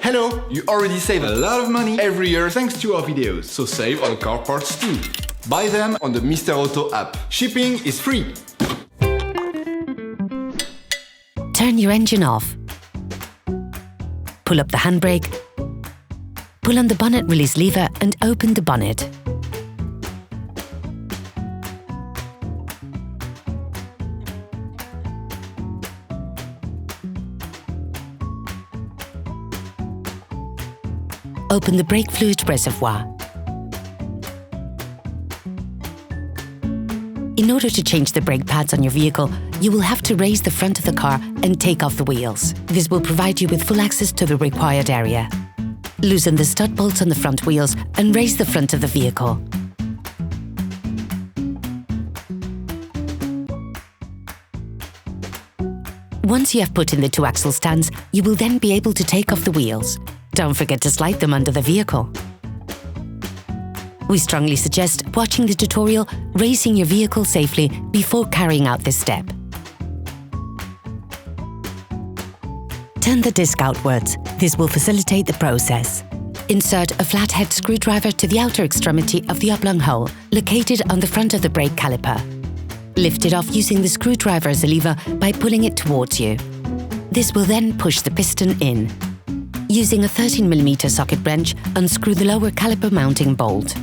Hello! You already save a lot of money every year thanks to our videos, so save on car parts too. Buy them on the Mr. Auto app. Shipping is free. Turn your engine off. Pull up the handbrake. Pull on the bonnet release lever and open the bonnet. Open the brake fluid reservoir. In order to change the brake pads on your vehicle, you will have to raise the front of the car and take off the wheels. This will provide you with full access to the required area. Loosen the stud bolts on the front wheels and raise the front of the vehicle. Once you have put in the 2 axle stands, you will then be able to take off the wheels. Don't forget to slide them under the vehicle. We strongly suggest watching the tutorial, raising your vehicle safely before carrying out this step. Turn the disc outwards. This will facilitate the process. Insert a flathead screwdriver to the outer extremity of the oblong hole, located on the front of the brake caliper. Lift it off using the screwdriver as a lever by pulling it towards you. This will then push the piston in. Using a 13mm socket wrench, unscrew the lower caliper mounting bolt.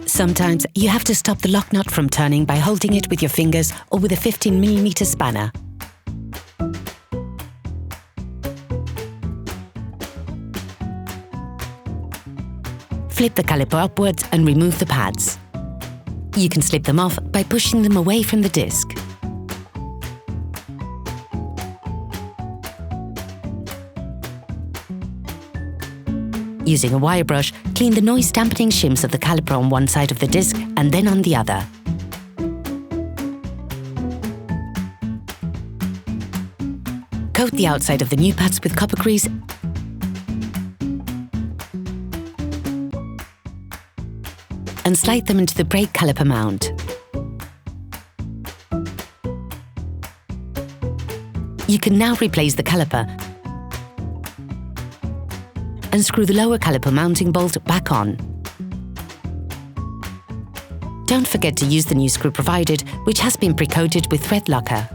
Sometimes you have to stop the lock nut from turning by holding it with your fingers or with a 15mm spanner. Flip the caliper upwards and remove the pads. You can slip them off by pushing them away from the disc. Using a wire brush, clean the noise dampening shims of the caliper on one side of the disc and then on the other. Coat the outside of the new pads with copper grease and slide them into the brake caliper mount. You can now replace the caliper and screw the lower caliper mounting bolt back on. Don't forget to use the new screw provided, which has been pre-coated with thread locker.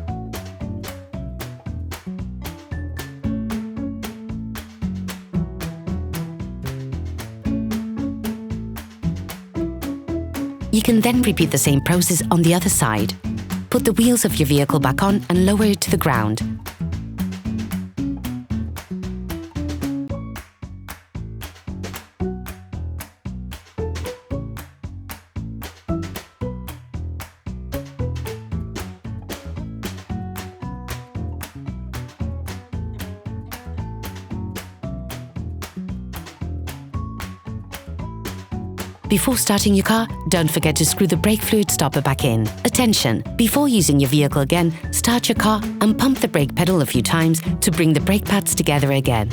You can then repeat the same process on the other side. Put the wheels of your vehicle back on and lower it to the ground. Before starting your car, don't forget to screw the brake fluid stopper back in. Attention! Before using your vehicle again, start your car and pump the brake pedal a few times to bring the brake pads together again.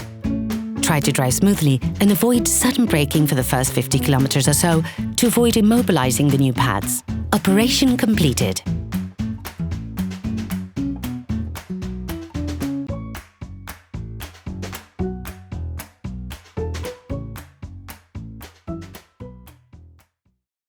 Try to drive smoothly and avoid sudden braking for the first 50 kilometers or so to avoid immobilizing the new pads. Operation completed.